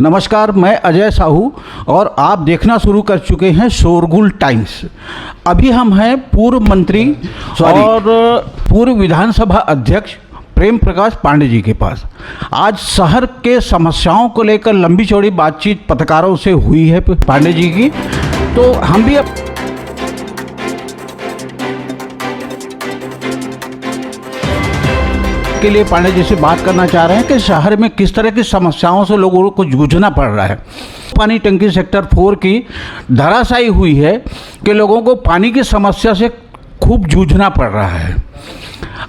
नमस्कार, मैं अजय साहू और आप देखना शुरू कर चुके हैं शोरगुल टाइम्स। अभी हम हैं पूर्व मंत्री और पूर्व विधानसभा अध्यक्ष प्रेम प्रकाश पांडे जी के पास। आज शहर के समस्याओं को लेकर लंबी चौड़ी बातचीत पत्रकारों से हुई है पांडे जी की, तो हम भी के लिए पांडे जी से बात करना चाह रहे हैं कि शहर में किस तरह की समस्याओं से लोगों को जूझना पड़ रहा है। पानी टंकी सेक्टर 4 की धराशायी हुई है कि लोगों को पानी की समस्या से खूब जूझना पड़ रहा है।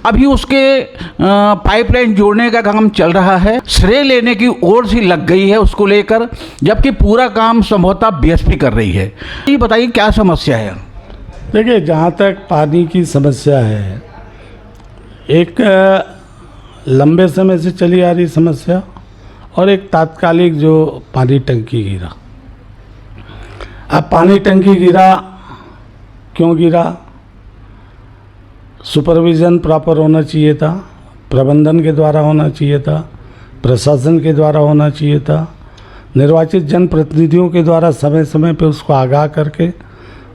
अभी उसके पाइपलाइन जोड़ने का काम चल रहा है, श्रेय लेने की ओर से लग गई है उसको लेकर, जबकि पूरा काम संभवतः बीएसपी कर रही है। ये बताइए क्या समस्या है? देखिए, जहाँ तक पानी की समस्या है, एक लंबे समय से चली आ रही समस्या और एक तात्कालिक जो पानी टंकी गिरा। अब पानी टंकी गिरा, क्यों गिरा? सुपरविज़न प्रॉपर होना चाहिए था, प्रबंधन के द्वारा होना चाहिए था, प्रशासन के द्वारा होना चाहिए था, निर्वाचित जनप्रतिनिधियों के द्वारा समय समय पे उसको आगाह करके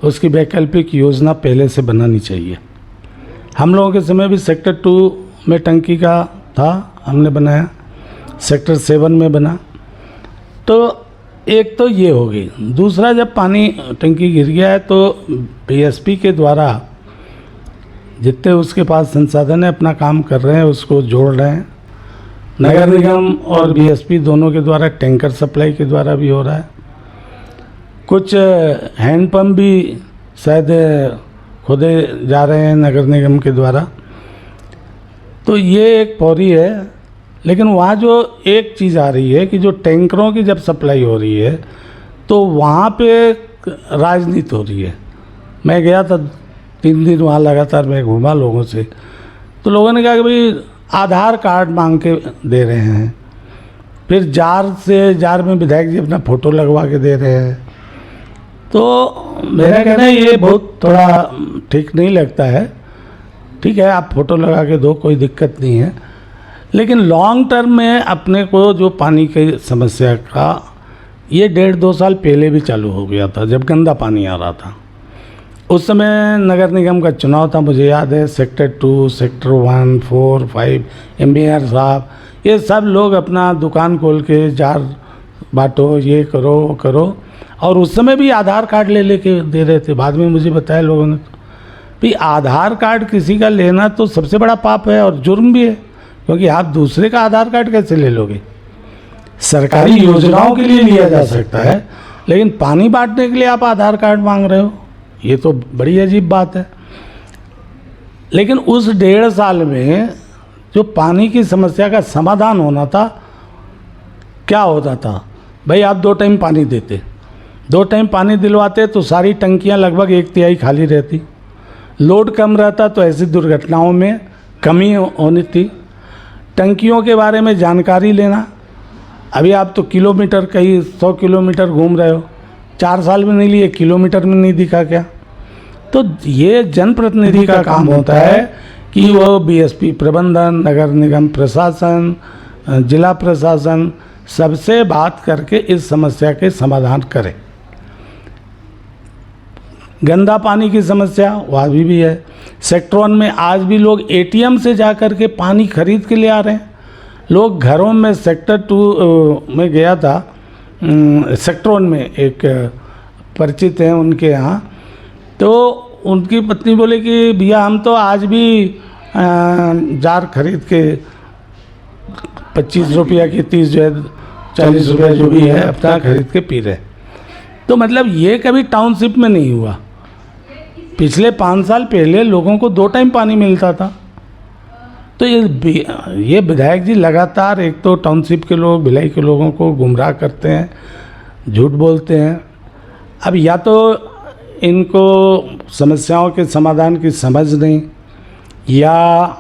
उसकी वैकल्पिक योजना पहले से बनानी चाहिए। हम लोगों के समय भी सेक्टर 2 में टंकी का था, हमने बनाया, सेक्टर 7 में बना। तो एक तो ये हो गई। दूसरा, जब पानी टंकी गिर गया है तो बीएसपी के द्वारा जितने उसके पास संसाधन है अपना काम कर रहे हैं, उसको जोड़ रहे हैं। नगर निगम और बीएसपी दोनों के द्वारा टैंकर सप्लाई के द्वारा भी हो रहा है। कुछ हैंडपम्प भी शायद खुदे जा रहे हैं नगर निगम के द्वारा। तो ये एक पौड़ी है। लेकिन वहाँ जो एक चीज़ आ रही है कि जो टैंकरों की जब सप्लाई हो रही है तो वहाँ पे राजनीति हो रही है। मैं गया था 3 दिन वहाँ, लगातार मैं घूमा लोगों से, तो लोगों ने कहा कि भाई आधार कार्ड मांग के दे रहे हैं, फिर जार में विधायक जी अपना फ़ोटो लगवा के दे रहे हैं। तो मेरा कहना है ये बहुत थोड़ा ठीक नहीं लगता है। ठीक है, आप फ़ोटो लगा के दो, कोई दिक्कत नहीं है, लेकिन लॉन्ग टर्म में अपने को जो पानी की समस्या का, ये 1.5-2 साल पहले भी चालू हो गया था जब गंदा पानी आ रहा था। उस समय नगर निगम का चुनाव था, मुझे याद है। सेक्टर 2, सेक्टर 1, 4, 5 एमबीआर साहब, ये सब लोग अपना दुकान खोल के जार बांटो, ये करो वो करो, और उस समय भी आधार कार्ड लेके दे रहे थे। बाद में मुझे बताया लोगों ने भी आधार कार्ड किसी का लेना तो सबसे बड़ा पाप है और जुर्म भी है, क्योंकि आप दूसरे का आधार कार्ड कैसे ले लोगे? सरकारी योजनाओं के लिए लिया जा सकता है, लेकिन पानी बांटने के लिए आप आधार कार्ड मांग रहे हो, ये तो बड़ी अजीब बात है। लेकिन उस 1.5 साल में जो पानी की समस्या का समाधान होना था, क्या होता था? भाई आप 2 टाइम पानी देते, 2 टाइम पानी दिलवाते तो सारी टंकियां लगभग 1/3 खाली रहती। लोड कम रहता तो ऐसी दुर्घटनाओं में कमी होनी थी। टंकियों के बारे में जानकारी लेना, अभी आप तो किलोमीटर, कई 100 किलोमीटर घूम रहे हो, 4 साल में नहीं लिए, किलोमीटर में नहीं दिखा क्या? तो ये जनप्रतिनिधि का काम होता है कि वो बीएसपी, प्रबंधन, नगर निगम प्रशासन, जिला प्रशासन, सबसे बात करके इस समस्या के समाधान करे। गंदा पानी की समस्या वहाँ भी है। सेक्टर 1 में आज भी लोग एटीएम से जा कर के पानी खरीद के ले आ रहे हैं। लोग घरों में, सेक्टर 2 में गया था, सेक्टर 1 में एक परिचित हैं उनके यहाँ, तो उनकी पत्नी बोले कि भैया हम तो आज भी जार खरीद के 25 रुपया की 30 जो है 40 रुपया जो भी है अपना खरीद के पी रहे। तो मतलब ये कभी टाउनशिप में नहीं हुआ। पिछले 5 साल पहले लोगों को 2 टाइम पानी मिलता था। तो ये विधायक जी लगातार एक तो टाउनशिप के लोग, भिलाई के लोगों को गुमराह करते हैं, झूठ बोलते हैं। अब या तो इनको समस्याओं के समाधान की समझ नहीं, या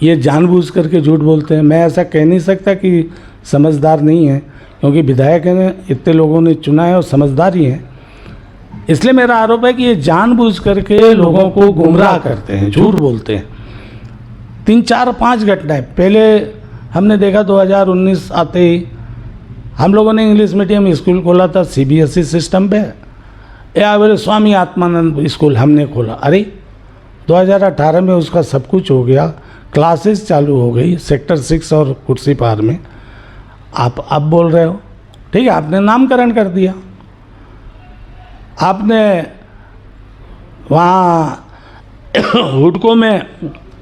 ये जानबूझ करके झूठ बोलते हैं। मैं ऐसा कह नहीं सकता कि समझदार नहीं है, क्योंकि विधायक हैं, इतने लोगों ने चुना है और समझदार ही हैं। इसलिए मेरा आरोप है कि ये जानबूझ करके लोगों को गुमराह करते हैं, झूठ बोलते हैं। 3, 4, 5 घटनाएं पहले हमने देखा 2019 आते ही हम लोगों ने इंग्लिश मीडियम स्कूल खोला था CBSE सिस्टम पे, या बोले स्वामी आत्मानंद स्कूल हमने खोला। अरे 2018 में उसका सब कुछ हो गया, क्लासेस चालू हो गई सेक्टर 6 और कुर्सी पार में। आप अब बोल रहे हो, ठीक है, आपने नामकरण कर दिया, आपने वहाँ हुडको में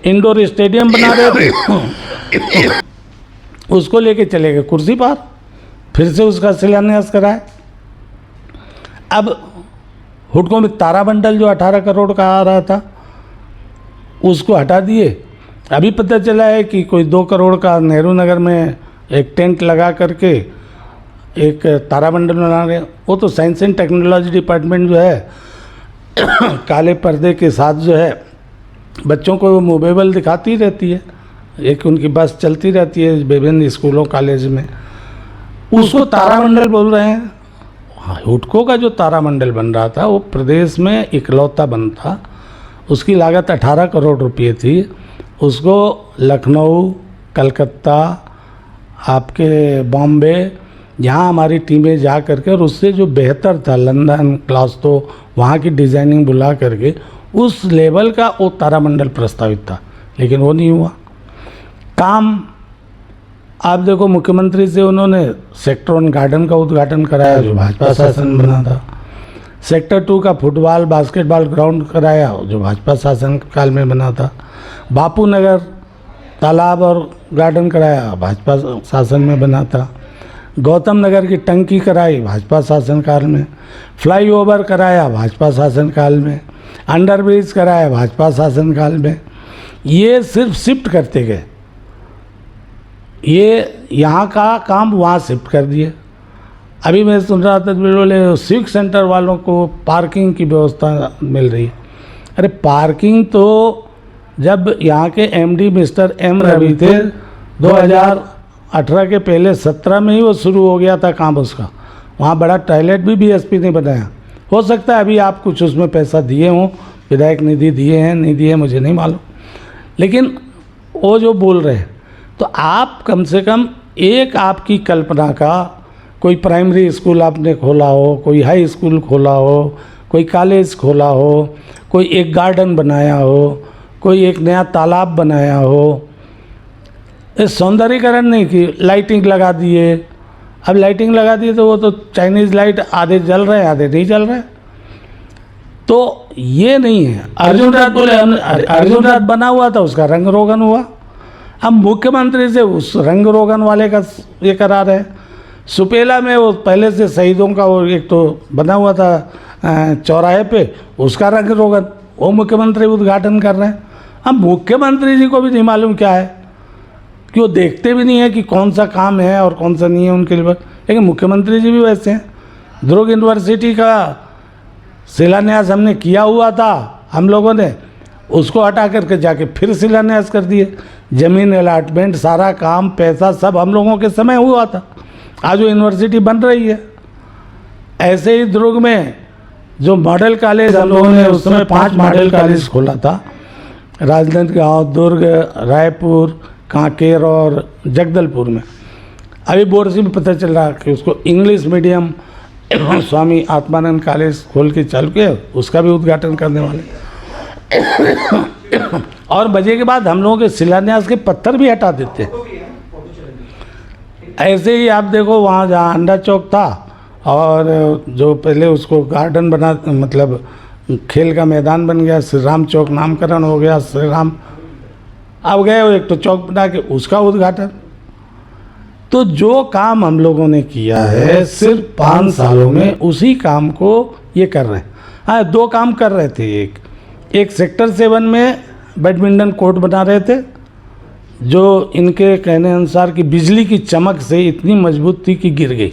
इंडोर स्टेडियम बना रहे थे, उसको लेके चले गए कुर्सी पार, फिर से उसका शिलान्यास कराए। अब हुडको में तारामंडल जो 18 करोड़ का आ रहा था उसको हटा दिए। अभी पता चला है कि कोई 2 करोड़ का नेहरू नगर में एक टेंट लगा करके एक तारामंडल बना रहे हैं। वो तो साइंस एंड टेक्नोलॉजी डिपार्टमेंट जो है काले पर्दे के साथ जो है बच्चों को मूवेबल दिखाती रहती है, एक उनकी बस चलती रहती है विभिन्न स्कूलों कॉलेज में, उसको तारामंडल बोल रहे हैं। हुडको का जो तारामंडल बन रहा था वो प्रदेश में इकलौता बन था, उसकी लागत 18 करोड़ रुपये थी। उसको लखनऊ, कलकत्ता, आपके बॉम्बे, यहाँ हमारी टीमें जा करके, और उससे जो बेहतर था लंदन, ग्लासगो, वहाँ की डिज़ाइनिंग बुला करके उस लेवल का वो तारामंडल प्रस्तावित था, लेकिन वो नहीं हुआ काम। आप देखो मुख्यमंत्री से उन्होंने सेक्टर 1 गार्डन का उद्घाटन कराया जो भाजपा शासन बना था, सेक्टर 2 का फुटबॉल बास्केटबॉल ग्राउंड कराया जो भाजपा शासन काल में बना था, बापू नगर तालाब और गार्डन कराया भाजपा शासन में बना था, गौतम नगर की टंकी कराई भाजपा शासन काल में, फ्लाईओवर कराया भाजपा शासन काल में, अंडरब्रिज कराया भाजपा शासन काल में। ये सिर्फ शिफ्ट करते गए, ये यहाँ का काम वहाँ शिफ्ट कर दिए। अभी मैं सुन रहा था बोले सिविक सेंटर वालों को पार्किंग की व्यवस्था मिल रही है। अरे पार्किंग तो जब यहाँ के MD मिस्टर M रवि थे 2018 के पहले 17 में ही वो शुरू हो गया था काम उसका। वहाँ बड़ा टॉयलेट भी BSP ने बनाया। हो सकता है अभी आप कुछ उसमें पैसा दिए हों, विधायक निधि दिए हैं नहीं दिए मुझे नहीं मालूम, लेकिन वो जो बोल रहे हैं तो आप कम से कम एक आपकी कल्पना का कोई प्राइमरी स्कूल आपने खोला हो, कोई हाई स्कूल खोला हो, कोई कॉलेज खोला हो, कोई एक गार्डन बनाया हो, कोई एक नया तालाब बनाया हो, इस सौंदर्यीकरण नहीं की, लाइटिंग लगा दिए। अब लाइटिंग लगा दिए तो वो तो चाइनीज़ लाइट आधे जल रहे हैं आधे नहीं जल रहे, तो ये नहीं है। अर्जुन रात बोले अर्जुन रात बना हुआ था उसका रंग रोगन हुआ, हम मुख्यमंत्री से उस रंग रोगन वाले का ये करा रहे हैं। सुपेला में वो पहले से शहीदों का वो एक तो बना हुआ था चौराहे पे, उसका रंग रोगन वो मुख्यमंत्री उद्घाटन कर रहे हैं। अब मुख्यमंत्री जी को भी नहीं मालूम क्या है कि वो देखते भी नहीं है कि कौन सा काम है और कौन सा नहीं है उनके लिए। लेकिन मुख्यमंत्री जी भी वैसे हैं। दुर्ग यूनिवर्सिटी का शिलान्यास हमने किया हुआ था, हम लोगों ने उसको हटा करके जाके फिर शिलान्यास कर दिए। जमीन अलॉटमेंट सारा काम पैसा सब हम लोगों के समय हुआ था, आज वो यूनिवर्सिटी बन रही है। ऐसे ही दुर्ग में जो मॉडल कॉलेज हम लोगों ने उस समय 5 मॉडल कॉलेज खोला था, राजनांदगांव, दुर्ग, रायपुर, कांकेर और जगदलपुर में। अभी बोर्ड में पता चल रहा कि उसको English medium Swami Atmanand college खोल के चालू किया, उसका भी उद्घाटन करने वाले। और बजे के बाद हम लोगों के शिलान्यास के पत्थर भी हटा देते हैं। ऐसे ही आप देखो वहाँ जहाँ अंडा चौक था और जो पहले उसको गार्डन बना, मतलब खेल का मैदान बन गया, श्री राम चौक नामकरण हो गया, श्री राम अब गए एक तो चौक बना के उसका उद्घाटन। तो जो काम हम लोगों ने किया है सिर्फ 5 सालों में उसी काम को ये कर रहे हैं। हाँ 2 काम कर रहे थे, एक सेक्टर 7 में बैडमिंटन कोर्ट बना रहे थे जो इनके कहने अनुसार कि बिजली की चमक से इतनी मजबूत थी कि गिर गई,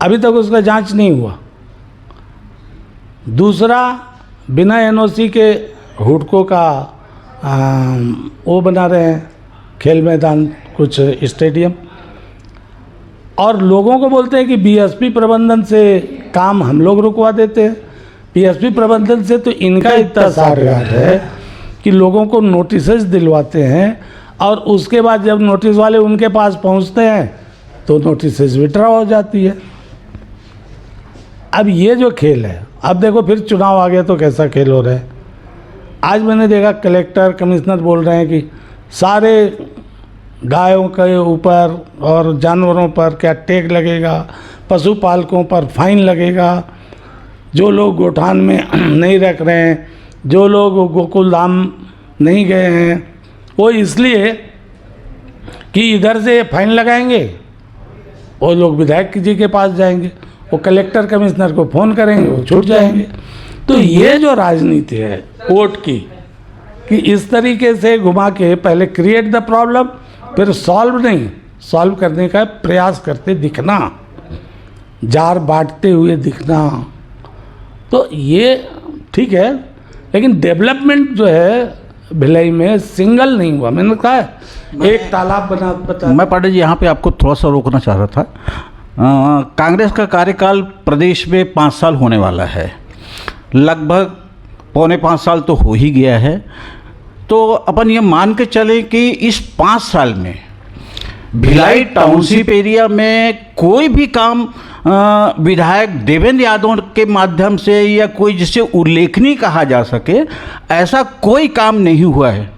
अभी तक उसका जांच नहीं हुआ। दूसरा बिना NOC के हुडको का वो बना रहे हैं खेल मैदान, कुछ स्टेडियम, और लोगों को बोलते हैं कि BSP प्रबंधन से काम हम लोग रुकवा देते हैं। BSP प्रबंधन से तो इनका इतना साठगांठ है कि लोगों को नोटिस दिलवाते हैं और उसके बाद जब नोटिस वाले उनके पास पहुंचते हैं तो नोटिस विड्रॉ हो जाती है। अब ये जो खेल है, अब देखो फिर चुनाव आ गया तो कैसा खेल हो रहा है। आज मैंने देखा कलेक्टर कमिश्नर बोल रहे हैं कि सारे गायों के ऊपर और जानवरों पर क्या टैग लगेगा, पशुपालकों पर फाइन लगेगा, जो लोग गोठान में नहीं रख रहे हैं, जो लोग गोकुल धाम नहीं गए हैं, वो इसलिए कि इधर से फाइन लगाएंगे, वो लोग विधायक जी के पास जाएंगे, वो कलेक्टर कमिश्नर को फ़ोन करेंगे, वो छूट जाएंगे। तो ये जो राजनीति है वोट की, कि इस तरीके से घुमा के पहले क्रिएट द प्रॉब्लम, फिर सॉल्व करने का प्रयास करते दिखना, जार बांटते हुए दिखना, तो ये ठीक है। लेकिन डेवलपमेंट जो है भिलाई में सिंगल नहीं हुआ। मैंने कहा एक तालाब बता। मैं पांडे जी यहाँ पे आपको थोड़ा सा रोकना चाह रहा था। कांग्रेस का कार्यकाल प्रदेश में 5 साल होने वाला है, लगभग 4.25 साल तो हो ही गया है। तो अपन ये मान के चलें कि इस 5 साल में भिलाई टाउनशिप एरिया में कोई भी काम विधायक देवेंद्र यादव के माध्यम से या कोई जिसे उल्लेखनीय कहा जा सके, ऐसा कोई काम नहीं हुआ है।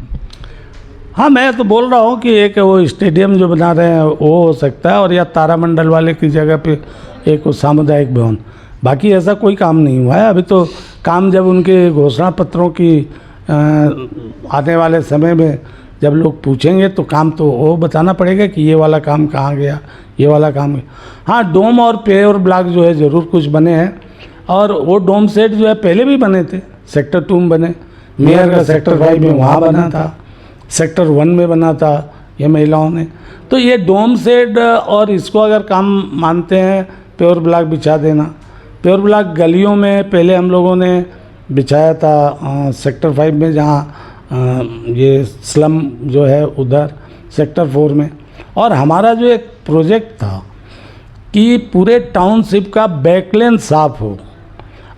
हाँ, मैं तो बोल रहा हूँ कि एक वो स्टेडियम जो बना रहे हैं वो हो सकता है, और या तारामंडल वाले की जगह पे एक सामुदायिक भवन, बाकी ऐसा कोई काम नहीं हुआ है। अभी तो काम जब उनके घोषणा पत्रों की आने वाले समय में जब लोग पूछेंगे तो काम तो वो बताना पड़ेगा कि ये वाला काम कहाँ गया, ये वाला काम गया। हाँ, डोम और पेवर ब्लॉक जो है ज़रूर कुछ बने हैं, और वो डोम सेट जो है पहले भी बने थे। सेक्टर 2 में बने, मेयर का सेक्टर 5 में वहाँ बना था, सेक्टर 1 में बना था ये महिलाओं ने। तो ये डोम सेट और इसको अगर काम मानते हैं, पेवर ब्लॉक बिछा देना। पेवर ब्लॉक गलियों में पहले हम लोगों ने बिछाया था सेक्टर 5 में, जहाँ ये स्लम जो है उधर सेक्टर 4 में। और हमारा जो एक प्रोजेक्ट था कि पूरे टाउनशिप का बैकलेन साफ हो,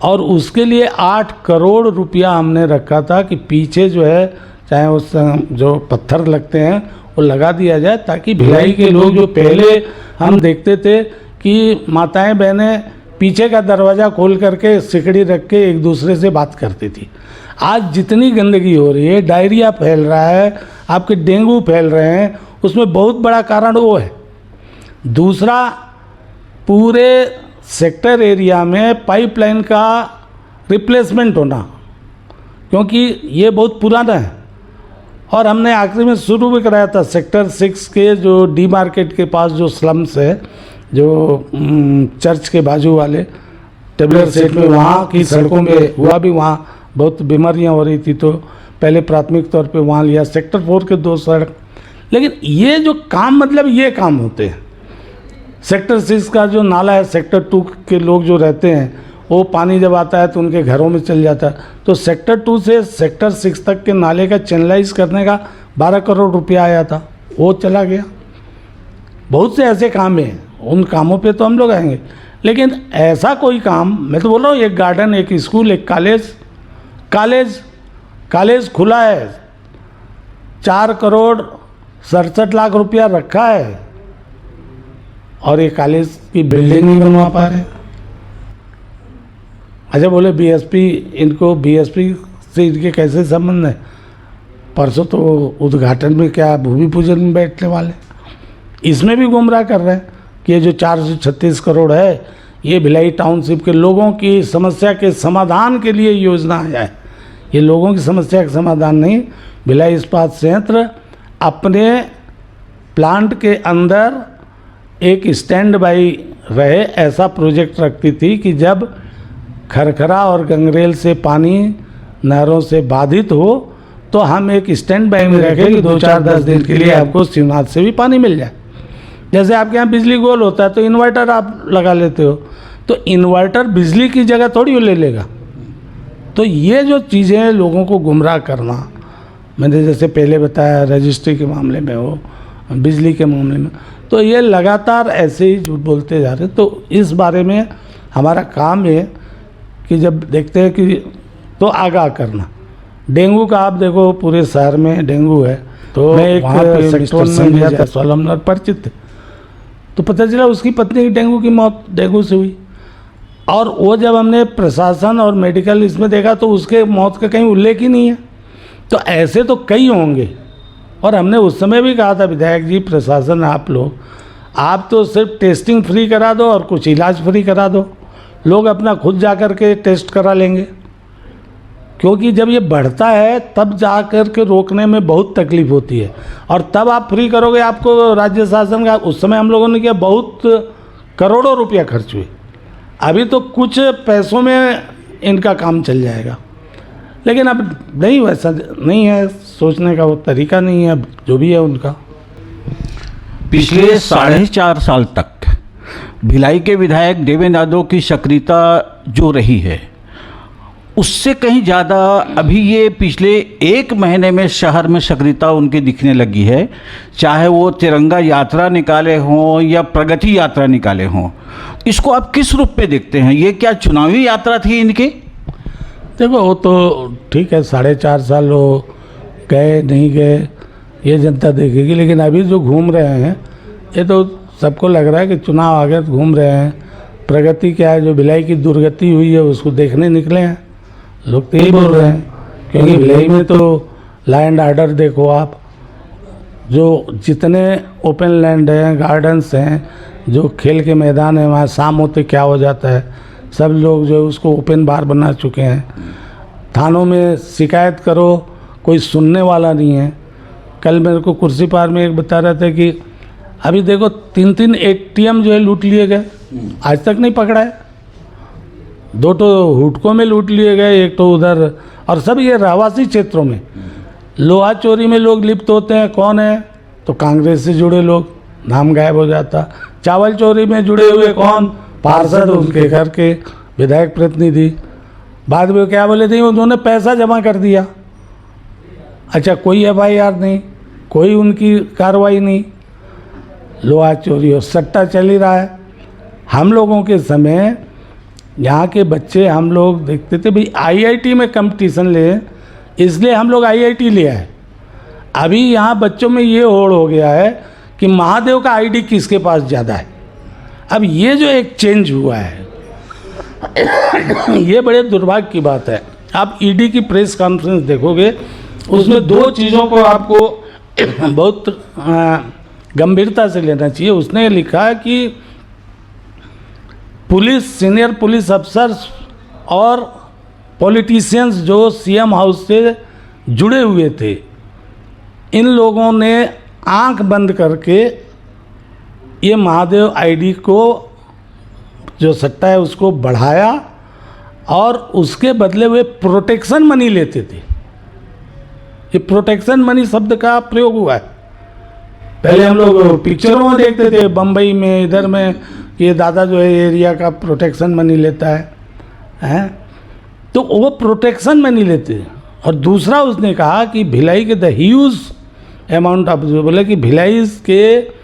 और उसके लिए 8 करोड़ रुपया हमने रखा था कि पीछे जो है चाहे उस जो पत्थर लगते हैं वो लगा दिया जाए, ताकि भिलाई के लोग जो पहले हम देखते थे कि माताएं बहनें पीछे का दरवाज़ा खोल करके सिकड़ी रख के एक दूसरे से बात करती थी, आज जितनी गंदगी हो रही है, डायरिया फैल रहा है, आपके डेंगू फैल रहे हैं, उसमें बहुत बड़ा कारण वो है। दूसरा, पूरे सेक्टर एरिया में पाइपलाइन का रिप्लेसमेंट होना, क्योंकि ये बहुत पुराना है। और हमने आखिरी में शुरू भी कराया था सेक्टर 6 के जो डी मार्केट के पास जो स्लम्स है, जो चर्च के बाजू वाले टेबलर सेट में, वहाँ की सड़कों में हुआ भी, वहाँ बहुत बीमारियाँ हो रही थी, तो पहले प्राथमिक तौर पे वहाँ लिया। सेक्टर 4 के 2 सड़क। लेकिन ये जो काम, मतलब ये काम होते हैं। सेक्टर 6 का जो नाला है, सेक्टर 2 के लोग जो रहते हैं, वो पानी जब आता है तो उनके घरों में चल जाता है। तो सेक्टर 2 से सेक्टर 6 तक के नाले का चैनलाइज करने का 12 करोड़ रुपया आया था, वो चला गया। बहुत से ऐसे काम हैं, उन कामों पे तो हम लोग आएंगे। लेकिन ऐसा कोई काम, मैं तो बोल रहा हूँ, एक गार्डन, एक स्कूल, एक कॉलेज खुला है, 4 करोड़ 67 लाख रुपया रखा है, और ये कॉलेज की बिल्डिंग नहीं बनवा पा रहे। अच्छा, बोले बीएसपी, इनको बीएसपी से इनके कैसे संबंध है? परसों तो उद्घाटन में क्या भूमि पूजन में बैठने वाले, इसमें भी गुमराह कर रहे हैं कि ये जो 436 करोड़ है, ये भिलाई टाउनशिप के लोगों की समस्या के समाधान के लिए योजना है। ये लोगों की समस्या का समाधान नहीं। भिलाई इस्पात संयंत्र अपने प्लांट के अंदर एक स्टैंड बाई रहे ऐसा प्रोजेक्ट रखती थी कि जब खरखरा और गंगरेल से पानी नहरों से बाधित हो तो हम एक स्टैंड बाई में रखें कि 2-4-10 दिन के लिए आपको शिवनाथ से भी पानी मिल जाए। जैसे आपके यहाँ बिजली गोल होता है तो इन्वर्टर आप लगा लेते हो, तो इन्वर्टर बिजली की जगह थोड़ी वो ले लेगा। तो ये जो चीज़ें लोगों को गुमराह करना, मैंने जैसे पहले बताया रजिस्ट्री के मामले में हो, बिजली के मामले में, तो ये लगातार ऐसे ही झूठ बोलते जा रहे। तो इस बारे में हमारा काम है कि जब देखते हैं कि तो आगाह करना। डेंगू का आप देखो पूरे शहर में डेंगू है, तो मैं एक सेक्टर में गया था, सोलमनगर परिचित, तो पता चला उसकी पत्नी की डेंगू की मौत डेंगू से हुई। और वो जब हमने प्रशासन और मेडिकल इसमें देखा तो उसके मौत का कहीं उल्लेख ही नहीं है। तो ऐसे तो कई होंगे। और हमने उस समय भी कहा था विधायक जी, प्रशासन आप लोग, आप तो सिर्फ टेस्टिंग फ्री करा दो और कुछ इलाज फ्री करा दो, लोग अपना खुद जा कर के टेस्ट करा लेंगे। क्योंकि जब ये बढ़ता है तब जा कर के रोकने में बहुत तकलीफ होती है। और तब आप फ्री करोगे, आपको राज्य शासन का, उस समय हम लोगों ने किया, बहुत करोड़ों रुपया खर्च हुए। अभी तो कुछ पैसों में इनका काम चल जाएगा। लेकिन अब नहीं, वैसा नहीं है, सोचने का वो तरीका नहीं है, जो भी है उनका। पिछले 4.5 साल तक भिलाई के विधायक देवेंद्र यादव की सक्रियता जो रही है, उससे कहीं ज़्यादा अभी ये पिछले 1 महीने में शहर में सक्रियता उनकी दिखने लगी है। चाहे वो तिरंगा यात्रा निकाले हों या प्रगति यात्रा निकाले हों, इसको आप किस रूप में देखते हैं? ये क्या चुनावी यात्रा थी इनकी? देखो, वो तो ठीक है, 4.5 साल वो गए नहीं गए ये जनता देखेगी। लेकिन अभी जो घूम रहे हैं, ये तो सबको लग रहा है कि चुनाव आ गए तो घूम रहे हैं। प्रगति क्या है, जो भिलाई की दुर्गति हुई है उसको देखने निकले हैं, लोग तो यही बोल रहे हैं। क्योंकि भिलाई में तो लॉ एंड ऑर्डर देखो आप, जो जितने ओपन लैंड हैं, गार्डन्स हैं, जो खेल के मैदान हैं, वहाँ शाम होते क्या हो जाता है, सब लोग जो है उसको ओपन बार बना चुके हैं। थानों में शिकायत करो, कोई सुनने वाला नहीं है। कल मेरे को कुर्सी पार में एक बता रहे थे कि अभी देखो 3 ATM जो है लूट लिए गए, आज तक नहीं पकड़ा है। 2 तो हुडकों में लूट लिए गए, एक तो उधर, और सब ये रहवासी क्षेत्रों में। लोहा चोरी में लोग लिप्त होते हैं, कौन है? तो कांग्रेस से जुड़े लोग, नाम गायब हो जाता। चावल चोरी में जुड़े हुए कौन? पार्षद, उनके घर के विधायक प्रतिनिधि। बाद में क्या बोले थे, उन्होंने पैसा जमा कर दिया। अच्छा, कोई FIR नहीं, कोई उनकी कार्रवाई नहीं। लोहा चोरी और सट्टा चल ही रहा है। हम लोगों के समय यहाँ के बच्चे, हम लोग देखते थे भाई IIT में कंपटीशन ले, इसलिए हम लोग IIT ले आए। अभी यहाँ बच्चों में ये होड़ हो गया है कि महादेव का ID किसके पास ज़्यादा है। अब ये जो एक चेंज हुआ है ये बड़े दुर्भाग्य की बात है। आप ED की प्रेस कॉन्फ्रेंस देखोगे, उसमें 2 चीज़ों को आपको बहुत गंभीरता से लेना चाहिए। उसने लिखा है कि पुलिस, सीनियर पुलिस अफसर्स और पॉलिटिशियंस जो CM हाउस से जुड़े हुए थे, इन लोगों ने आंख बंद करके ये महादेव ID को, जो सट्टा है, उसको बढ़ाया और उसके बदले हुए प्रोटेक्शन मनी लेते थे। ये प्रोटेक्शन मनी शब्द का प्रयोग हुआ है। पहले हम लोग पिक्चरों में देखते थे, बम्बई में, इधर में, ये दादा जो है एरिया का प्रोटेक्शन मनी लेता है, तो वो प्रोटेक्शन मनी लेते हैं। और दूसरा उसने कहा कि भिलाई के द ह्यूज अमाउंट ऑफ, जो बोले कि भिलाई के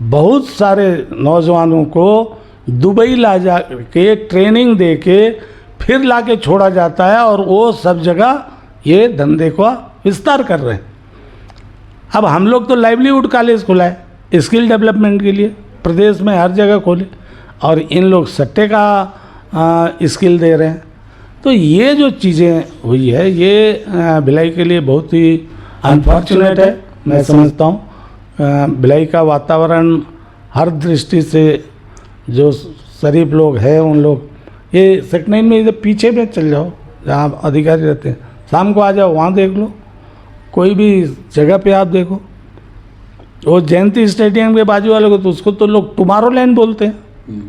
बहुत सारे नौजवानों को दुबई ला जा के ट्रेनिंग दे के फिर ला के छोड़ा जाता है, और वो सब जगह ये धंधे का विस्तार कर रहे हैं। अब हम लोग तो लाइवलीहुड कॉलेज खुला है स्किल डेवलपमेंट के लिए, प्रदेश में हर जगह खोले, और इन लोग सट्टे का स्किल दे रहे हैं। तो ये जो चीज़ें हुई है, ये भिलाई के लिए बहुत ही अनफॉर्चुनेट है, मैं समझता हूँ। भिलाई का वातावरण हर दृष्टि से, जो शरीफ लोग हैं उन लोग, ये सेक्टर 9 में इधर पीछे में चल जाओ जहाँ अधिकारी रहते हैं, शाम को आ जाओ, वहाँ देख लो, कोई भी जगह पे आप देखो। वो जयंती स्टेडियम के बाजू वाले को तो उसको तो लोग टुमारो लैंड बोलते हैं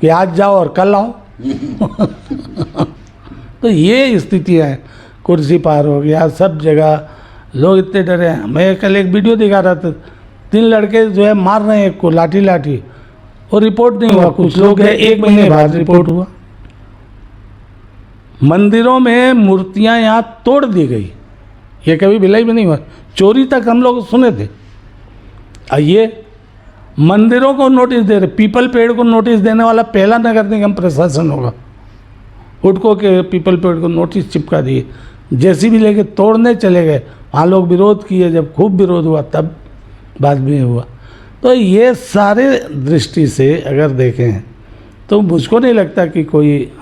कि आज जाओ और कल आओ। तो ये स्थितियाँ हैं। कुर्सी पार हो गया, सब जगह लोग इतने डरे हैं। मैं कल एक वीडियो दिखा रहा था, 3 लड़के जो है मार रहे हैं एक को लाठी, और रिपोर्ट नहीं हुआ। कुछ लोग है 1 महीने बाद रिपोर्ट हुआ। मंदिरों में मूर्तियां यहाँ तोड़ दी गई, ये कभी भिलाई में नहीं हुआ। चोरी तक हम लोग सुने थे। ये मंदिरों को नोटिस दे रहे, पीपल पेड़ को नोटिस देने वाला पहला नगर निगम प्रशासन होगा। हुडको के पीपल पेड़ को नोटिस चिपका दिए, JCB लेके तोड़ने चले गए, वहाँ लोग विरोध किए, जब खूब विरोध हुआ तब बाद में हुआ। तो तो ये सारे दृष्टि से अगर देखें तो मुझको नहीं लगता कि कोई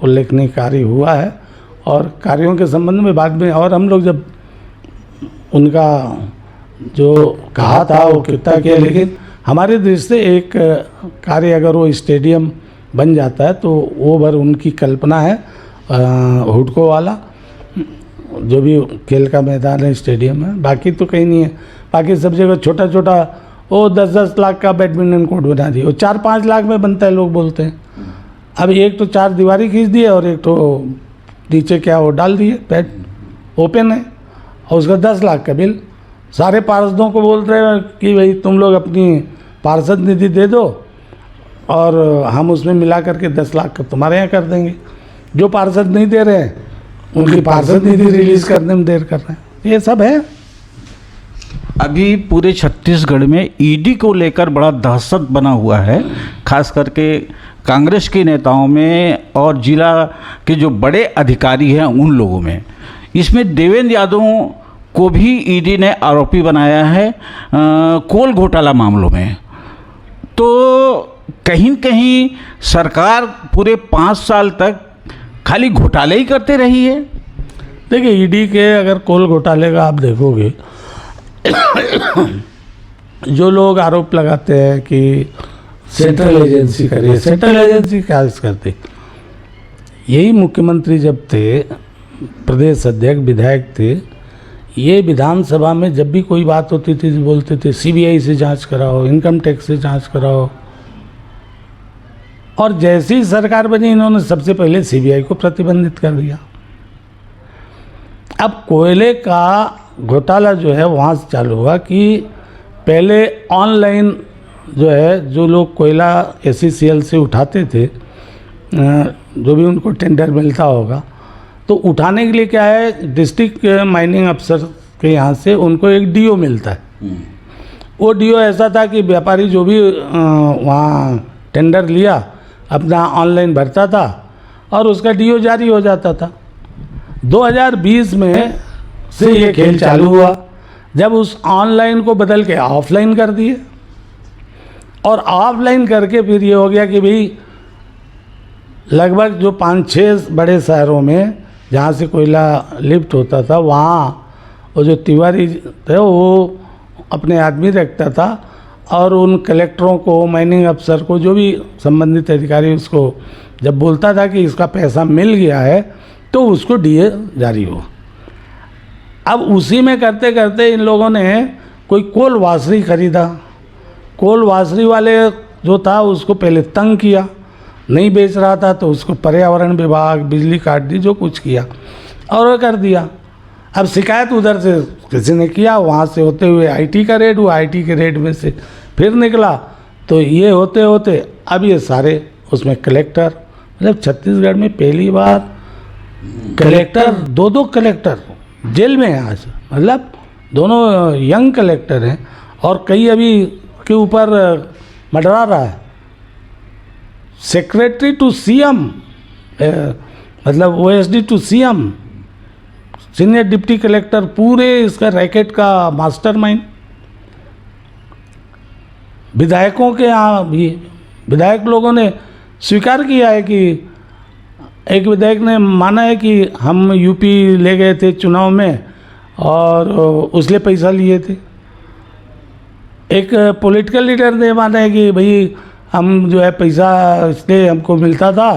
उल्लेखनीय कार्य हुआ है। और कार्यों के संबंध में बाद में और हम लोग जब उनका जो कहा था वो कितना किया, लेकिन हमारी दृष्टि से एक कार्य अगर वो स्टेडियम बन जाता है तो वो भर उनकी कल्पना है। हुडको वाला जो भी खेल का मैदान है, स्टेडियम है, बाकी तो कहीं नहीं है। बाकी सब जगह छोटा छोटा वो 10-10 लाख का बैडमिंटन कोर्ट बना दिया, वो 4-5 लाख में बनता है, लोग बोलते हैं। अब एक तो 4 दीवारी खींच दिए और एक तो नीचे क्या वो डाल दिए, बैट ओपन है और उसका 10 लाख का बिल। सारे पार्षदों को बोल रहे हैं कि भाई तुम लोग अपनी पार्षद निधि दे दो और हम उसमें मिला करके 10 लाख का तुम्हारे यहाँ कर देंगे। जो पार्षद नहीं दे रहे हैं उनकी पार्षद निधि रिलीज करने में देर कर रहे हैं। ये सब है। अभी पूरे छत्तीसगढ़ में ईडी को लेकर बड़ा दहशत बना हुआ है, खास करके कांग्रेस के नेताओं में और जिला के जो बड़े अधिकारी हैं उन लोगों में। इसमें देवेंद्र यादव को भी ईडी ने आरोपी बनाया है कोल घोटाला मामलों में। तो कहीं न कहीं सरकार पूरे 5 साल तक खाली घोटाले ही करते रही है। देखिए, ईडी के अगर कोल घोटाले का आप देखोगे जो लोग आरोप लगाते हैं कि सेंट्रल एजेंसी करिए, सेंट्रल एजेंसी क्या करती। यही मुख्यमंत्री जब थे, प्रदेश अध्यक्ष, विधायक थे, ये विधानसभा में जब भी कोई बात होती थी बोलते थे सीबीआई से जांच कराओ, इनकम टैक्स से जांच कराओ। और जैसी ही सरकार बनी इन्होंने सबसे पहले सीबीआई को प्रतिबंधित कर दिया। अब कोयले का घोटाला जो है वहाँ से चालू हुआ कि पहले ऑनलाइन जो है, जो लोग कोयला एसईसीएल से उठाते थे, जो भी उनको टेंडर मिलता होगा, तो उठाने के लिए क्या है, डिस्ट्रिक्ट माइनिंग अफसर के यहाँ से उनको एक डीओ मिलता है। वो डीओ ऐसा था कि व्यापारी जो भी वहाँ टेंडर लिया अपना ऑनलाइन भरता था और उसका डीओ जारी हो जाता था। 2020 में से ये खेल चालू हुआ, जब उस ऑनलाइन को बदल के ऑफलाइन कर दिए और ऑफलाइन करके फिर ये हो गया कि भाई लगभग जो 5-6 बड़े शहरों में जहाँ से कोयला लिफ्ट होता था वहाँ वो जो तिवारी थे वो अपने आदमी रखता था और उन कलेक्टरों को, माइनिंग अफसर को, जो भी संबंधित अधिकारी उसको जब बोलता था कि इसका पैसा मिल गया है तो उसको डीए जारी हो। अब उसी में करते करते इन लोगों ने कोई कोल वासरी खरीदा। कोल वासरी वाले जो था उसको पहले तंग किया, नहीं बेच रहा था तो उसको पर्यावरण विभाग, बिजली काट दी, जो कुछ किया और वो कर दिया। अब शिकायत उधर से किसी ने किया, वहाँ से होते हुए आईटी का रेड हुआ, आईटी के रेड में से फिर निकला, तो ये होते होते अब ये सारे उसमें कलेक्टर, मतलब छत्तीसगढ़ में पहली बार कलेक्टर, 2 कलेक्टर जेल में हैं आज, मतलब दोनों यंग कलेक्टर हैं और कई अभी के ऊपर मंडरा रहा है। सेक्रेटरी टू सीएम, मतलब OSD to CM, senior deputy collector, पूरे इसका रैकेट का मास्टरमाइंड। विधायकों के यहाँ भी विधायक लोगों ने स्वीकार किया है कि एक विधायक ने माना है कि हम यूपी ले गए थे चुनाव में और उसलिए पैसा लिए थे। एक पॉलिटिकल लीडर ने माना है कि भाई हम जो है पैसा इसलिए हमको मिलता था।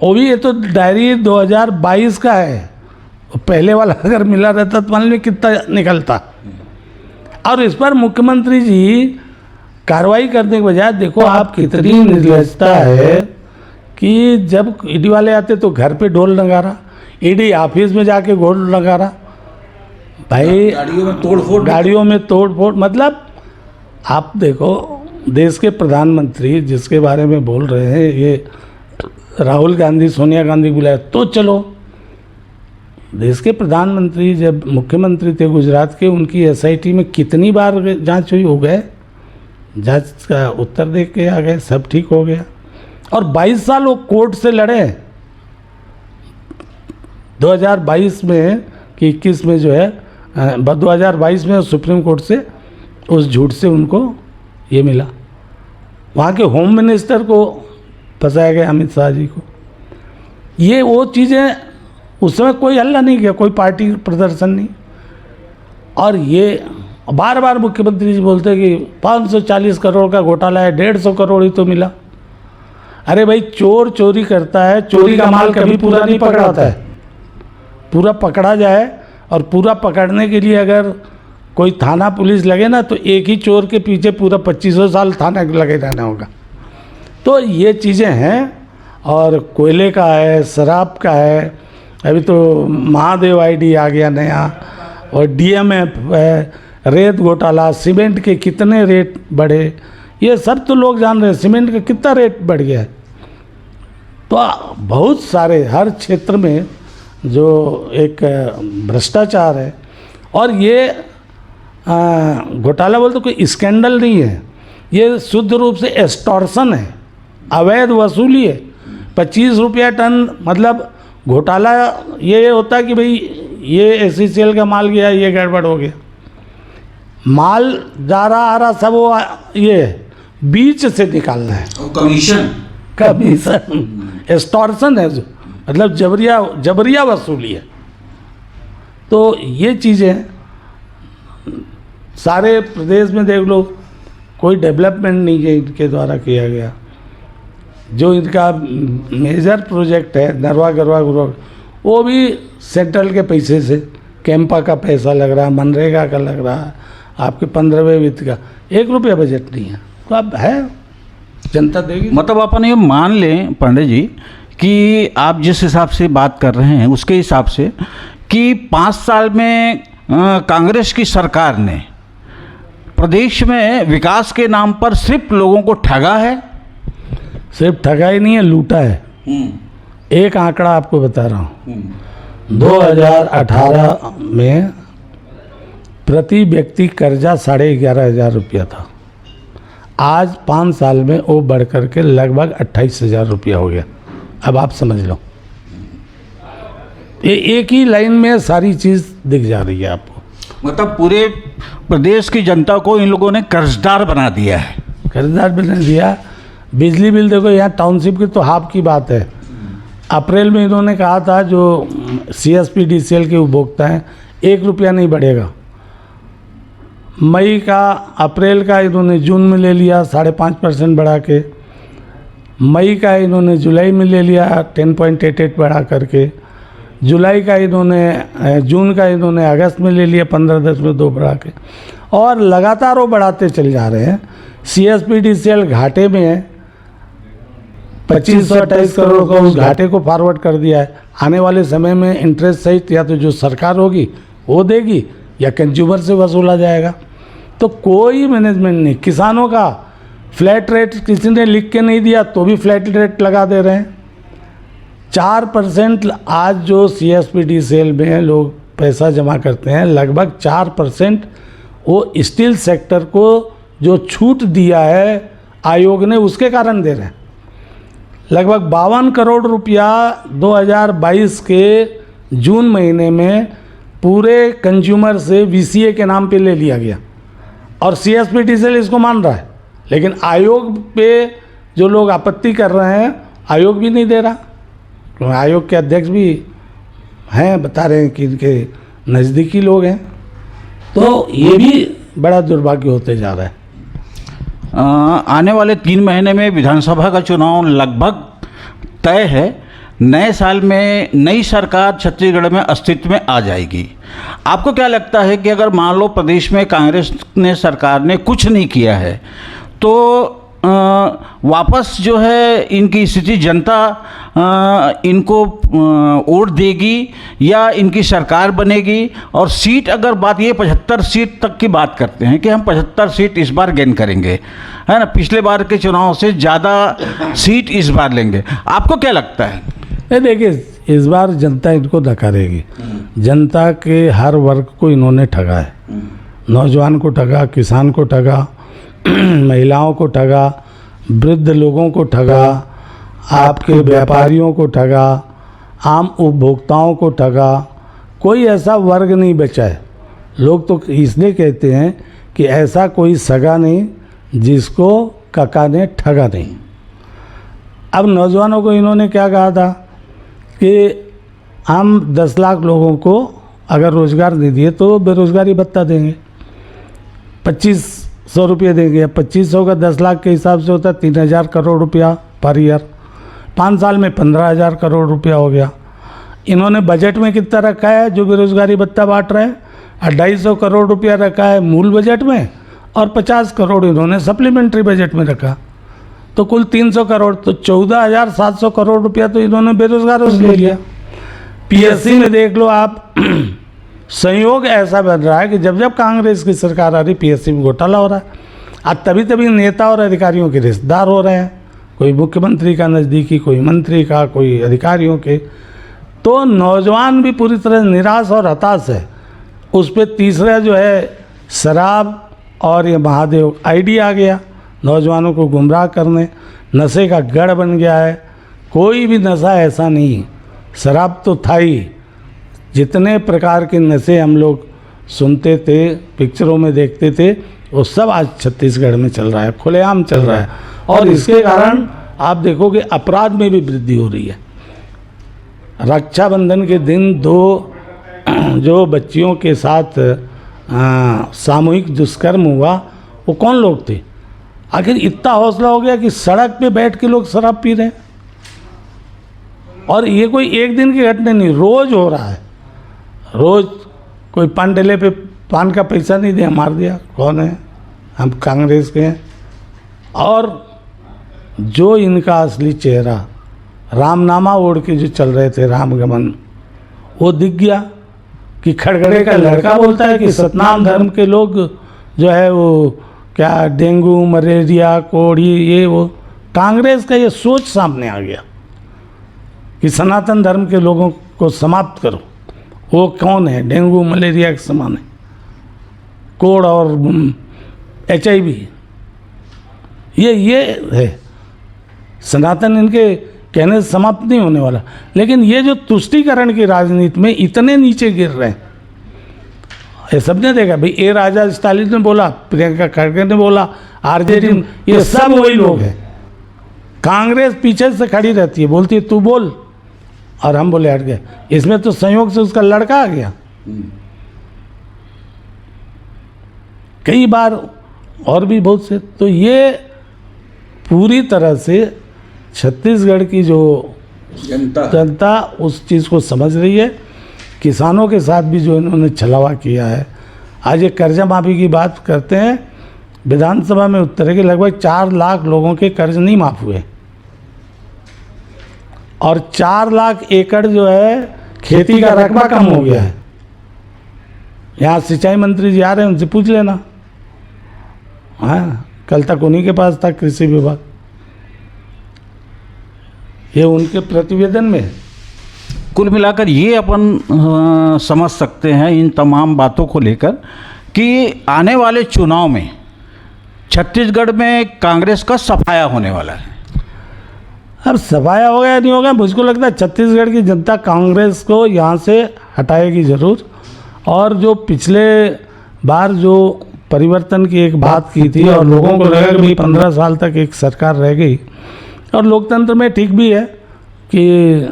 वो भी ये तो डायरी 2022 का है, पहले वाला अगर मिला रहता तो मान लीजिए कितना निकलता। और इस पर मुख्यमंत्री जी कार्रवाई करने के बजाय, देखो आप कितनी निर्लजता है कि जब ईडी वाले आते तो घर पे ढोल नगारा, ईडी ऑफिस में जाके ढोल नगारा, भाई गाड़ियों में तोड़ फोड़। मतलब आप देखो, देश के प्रधानमंत्री जिसके बारे में बोल रहे हैं, ये राहुल गांधी, सोनिया गांधी बुलाए तो चलो। देश के प्रधानमंत्री जब मुख्यमंत्री थे गुजरात के, उनकी एसआईटी में कितनी बार जांच हुई, हो गए, जांच का उत्तर दे के आ गए, सब ठीक हो गया। और 22 साल वो कोर्ट से लड़े, 2022 में कि 21 में जो है 2022 में सुप्रीम कोर्ट से उस झूठ से उनको ये मिला। वहाँ के होम मिनिस्टर को फंसाया गया, अमित शाह जी को। ये वो चीज़ें उस समय कोई हल्ला नहीं किया, कोई पार्टी प्रदर्शन नहीं। और ये बार बार मुख्यमंत्री जी बोलते कि 540 करोड़ का घोटाला है, 150 करोड़ ही तो मिला। अरे भाई, चोर चोरी करता है, चोरी का माल कभी पूरा नहीं पकड़ा होता है। पूरा पकड़ा जाए, और पूरा पकड़ने के लिए अगर कोई थाना पुलिस लगे ना, तो एक ही चोर के पीछे पूरा 2500 साल थाना लगे रहना होगा। तो ये चीज़ें हैं। और कोयले का है, शराब का है, अभी तो महादेव आईडी आ गया नया, और डीएमएफ है, रेत घोटाला, सीमेंट के कितने रेट बढ़े, ये सब तो लोग जान रहे हैं। सीमेंट का कितना रेट बढ़ गया है। तो बहुत सारे हर क्षेत्र में जो एक भ्रष्टाचार है। और ये घोटाला बोलते तो कोई स्कैंडल नहीं है, ये शुद्ध रूप से एक्सटॉर्शन है, अवैध वसूली है। 25 रुपया टन, मतलब घोटाला ये होता है कि भाई ये SCCL का माल गया, ये गड़बड़ हो गया, माल जा रहा आ रहा सब वो ये बीच से निकालना है। कमीशन एक्सटॉर्शन है, जो मतलब जबरिया वसूली है। तो ये चीज़ें सारे प्रदेश में देख लो, कोई डेवलपमेंट नहीं है इनके द्वारा किया गया। जो इनका मेजर प्रोजेक्ट है नरवा गरवा गुरवा, वो भी सेंट्रल के पैसे से, कैंपा का पैसा लग रहा है, मनरेगा का लग रहा है, आपके 15वें वित्त का 1 रुपया बजट नहीं है। तो अब है, जनता देगी। मतलब अपन ये मान लें पंडित जी कि आप जिस हिसाब से बात कर रहे हैं उसके हिसाब से कि 5 साल में कांग्रेस की सरकार ने प्रदेश में विकास के नाम पर सिर्फ लोगों को ठगा है। सिर्फ ठगा ही नहीं है, लूटा है। एक आंकड़ा आपको बता रहा हूँ, 2018 में प्रति व्यक्ति कर्जा 11,500 रुपया था। आज 5 साल में वो बढ़ करके लगभग 28,000 रुपया हो गया। अब आप समझ लो, ये एक ही लाइन में सारी चीज़ दिख जा रही है आपको। मतलब पूरे प्रदेश की जनता को इन लोगों ने कर्जदार बना दिया है। कर्जदार बना दिया। बिजली बिल देखो, यहाँ टाउनशिप की तो हाफ की बात है। अप्रैल में इन्होंने कहा था जो CSP DCL के उपभोक्ता हैं 1 रुपया नहीं बढ़ेगा। मई का, अप्रैल का इन्होंने जून में ले लिया 5.5% बढ़ा के। मई का इन्होंने जुलाई में ले लिया 10.88 बढ़ा करके। जुलाई का इन्होंने, जून का इन्होंने अगस्त में ले लिया 15.2 बढ़ा के। और लगातार वो बढ़ाते चले जा रहे हैं। CSP DCL घाटे में है, 2528 करोड़ का उस घाटे को फॉरवर्ड कर दिया है। आने वाले समय में इंटरेस्ट सहित या तो जो सरकार होगी वो देगी या कंज्यूमर से वसूला जाएगा। तो कोई मैनेजमेंट नहीं। किसानों का फ्लैट रेट किसी ने लिख के नहीं दिया तो भी फ्लैट रेट लगा दे रहे हैं। 4% आज जो CSP DCL में लोग पैसा जमा करते हैं, लगभग 4% वो स्टील सेक्टर को जो छूट दिया है आयोग ने, उसके कारण दे रहे हैं। लगभग 52 करोड़ रुपया 2022 के जून महीने में पूरे कंज्यूमर से VCA के नाम पे ले लिया गया। और CSP DCL इसको मान रहा है, लेकिन आयोग पे जो लोग आपत्ति कर रहे हैं, आयोग भी नहीं दे रहा। तो आयोग के अध्यक्ष भी हैं, बता रहे हैं कि इनके नज़दीकी लोग हैं। तो ये भी बड़ा दुर्भाग्य होते जा रहा है। आने वाले 3 महीने में विधानसभा का चुनाव लगभग तय है। नए साल में नई सरकार छत्तीसगढ़ में अस्तित्व में आ जाएगी। आपको क्या लगता है कि अगर मान लो प्रदेश में कांग्रेस ने सरकार ने कुछ नहीं किया है तो वापस जो है इनकी स्थिति जनता इनको वोट देगी या इनकी सरकार बनेगी? और सीट, अगर बात ये 75 सीट तक की बात करते हैं कि हम 75 सीट इस बार गेन करेंगे, है ना, पिछले बार के चुनाव से ज़्यादा सीट इस बार लेंगे, आपको क्या लगता है? नहीं, देखिए, इस बार जनता इनको नकारेगी। जनता के हर वर्ग को इन्होंने ठगा है। नौजवान को ठगा, किसान को ठगा, महिलाओं को ठगा, वृद्ध लोगों को ठगा, आपके व्यापारियों को ठगा, आम उपभोक्ताओं को ठगा। कोई ऐसा वर्ग नहीं बचा है। लोग तो इसलिए कहते हैं कि ऐसा कोई सगा नहीं जिसको काका ने ठगा नहीं। अब नौजवानों को इन्होंने क्या कहा था कि हम 10 लाख लोगों को अगर रोज़गार दे दिए तो बेरोज़गारी भत्ता देंगे, 2500 रुपये देंगे। 2500 का 10 लाख के हिसाब से होता है 3000 करोड़ रुपया पर ईयर, 5 साल में 15,000 करोड़ रुपया हो गया। इन्होंने बजट में कितना रखा है जो बेरोज़गारी भत्ता बांट रहे हैं? 250 करोड़ रुपया रखा है मूल बजट में और 50 करोड़ इन्होंने सप्लीमेंट्री बजट में रखा, तो कुल 300 करोड़, तो 14,700 करोड़ रुपया तो इन्होंने बेरोजगारों से ले लिया। पीएससी में देख लो आप, संयोग ऐसा बन रहा है कि जब जब कांग्रेस की सरकार आ रही पीएससी में घोटाला हो रहा है। आज तभी तभी नेता और अधिकारियों के रिश्तेदार हो रहे हैं, कोई मुख्यमंत्री का नज़दीकी, कोई मंत्री का, कोई अधिकारियों के। तो नौजवान भी पूरी तरह निराश और हताश है। उस पर तीसरा जो है शराब और ये महादेव आईडी आ गया, नौजवानों को गुमराह करने, नशे का गढ़ बन गया है। कोई भी नशा ऐसा नहीं, शराब तो था ही, जितने प्रकार के नशे हम लोग सुनते थे, पिक्चरों में देखते थे, वो सब आज छत्तीसगढ़ में चल रहा है, खुलेआम चल रहा है। और इसके कारण आप देखोगे अपराध में भी वृद्धि हो रही है। रक्षाबंधन के दिन 2 जो बच्चियों के साथ सामूहिक दुष्कर्म हुआ, वो कौन लोग थे? आखिर इतना हौसला हो गया कि सड़क पे बैठ के लोग शराब पी रहे हैं। और ये कोई एक दिन की घटना नहीं, रोज हो रहा है। रोज कोई पान ठेले पे पान का पैसा नहीं दिया, मार दिया। कौन है? हम कांग्रेस के हैं। और जो इनका असली चेहरा, रामनामा ओढ़ के जो चल रहे थे, रामगमन, वो दिख गया कि खड़गड़े का लड़का बोलता है कि सतनाम धर्म के लोग जो है वो क्या डेंगू, मलेरिया, कोढ़ी, ये वो। कांग्रेस का ये सोच सामने आ गया कि सनातन धर्म के लोगों को समाप्त करो। वो कौन है? डेंगू मलेरिया के समान है, कोढ़ और HIV, ये है। सनातन इनके कहने से समाप्त नहीं होने वाला। लेकिन ये जो तुष्टीकरण की राजनीति में इतने नीचे गिर रहे हैं, ये सबने देखा भाई। ए राजा स्टालिन ने बोला, प्रियंका खड़गे ने बोला, RJD, ये सब वही लोग हैं। कांग्रेस पीछे से खड़ी रहती है, बोलती है तू बोल, और हम बोले हट गए। इसमें तो संयोग से उसका लड़का आ गया। कई बार और भी बहुत से। तो ये पूरी तरह से छत्तीसगढ़ की जो जनता उस चीज़ को समझ रही है। किसानों के साथ भी जो इन्होंने छलावा किया है। आज ये कर्जा माफ़ी की बात करते हैं, विधानसभा में उत्तर है कि लगभग 4 लाख लोगों के कर्ज नहीं माफ़ हुए, और 4 लाख एकड़ जो है खेती का रकबा कम हो गया है। यहाँ सिंचाई मंत्री जी आ रहे हैं, उनसे पूछ लेना। हाँ, कल तक उन्हीं के पास था कृषि विभाग, ये उनके प्रतिवेदन में है। कुल मिलाकर ये अपन समझ सकते हैं इन तमाम बातों को लेकर कि आने वाले चुनाव में छत्तीसगढ़ में कांग्रेस का सफाया होने वाला है। अब सफाया होगा या नहीं होगा, मुझको लगता है छत्तीसगढ़ की जनता कांग्रेस को यहाँ से हटाएगी ज़रूर। और जो पिछले बार जो परिवर्तन की एक बात की थी और लोगों को लगा कि भाई 15 साल तक एक सरकार रह गई, और लोकतंत्र में ठीक भी है कि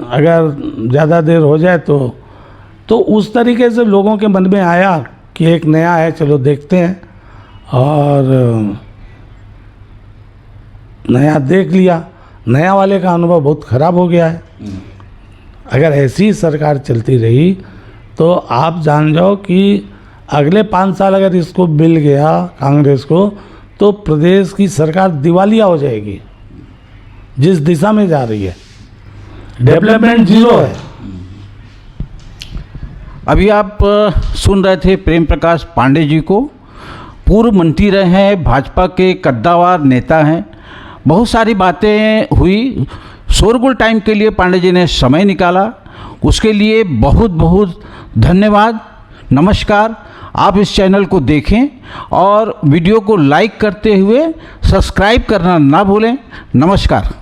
अगर ज़्यादा देर हो जाए तो उस तरीके से लोगों के मन में आया कि एक नया है, चलो देखते हैं। और नया देख लिया, नया वाले का अनुभव बहुत ख़राब हो गया है। अगर ऐसी सरकार चलती रही तो आप जान जाओ कि अगले 5 साल अगर इसको मिल गया कांग्रेस को, तो प्रदेश की सरकार दिवालिया हो जाएगी। जिस दिशा में जा रही है, डेवलपमेंट जीरो है। अभी आप सुन रहे थे प्रेम प्रकाश पांडे जी को, पूर्व मंत्री रहे हैं, भाजपा के कद्दावर नेता हैं। बहुत सारी बातें हुई, शोरगुल टाइम के लिए पांडे जी ने समय निकाला, उसके लिए बहुत बहुत धन्यवाद। नमस्कार। आप इस चैनल को देखें और वीडियो को लाइक करते हुए सब्सक्राइब करना ना भूलें। नमस्कार।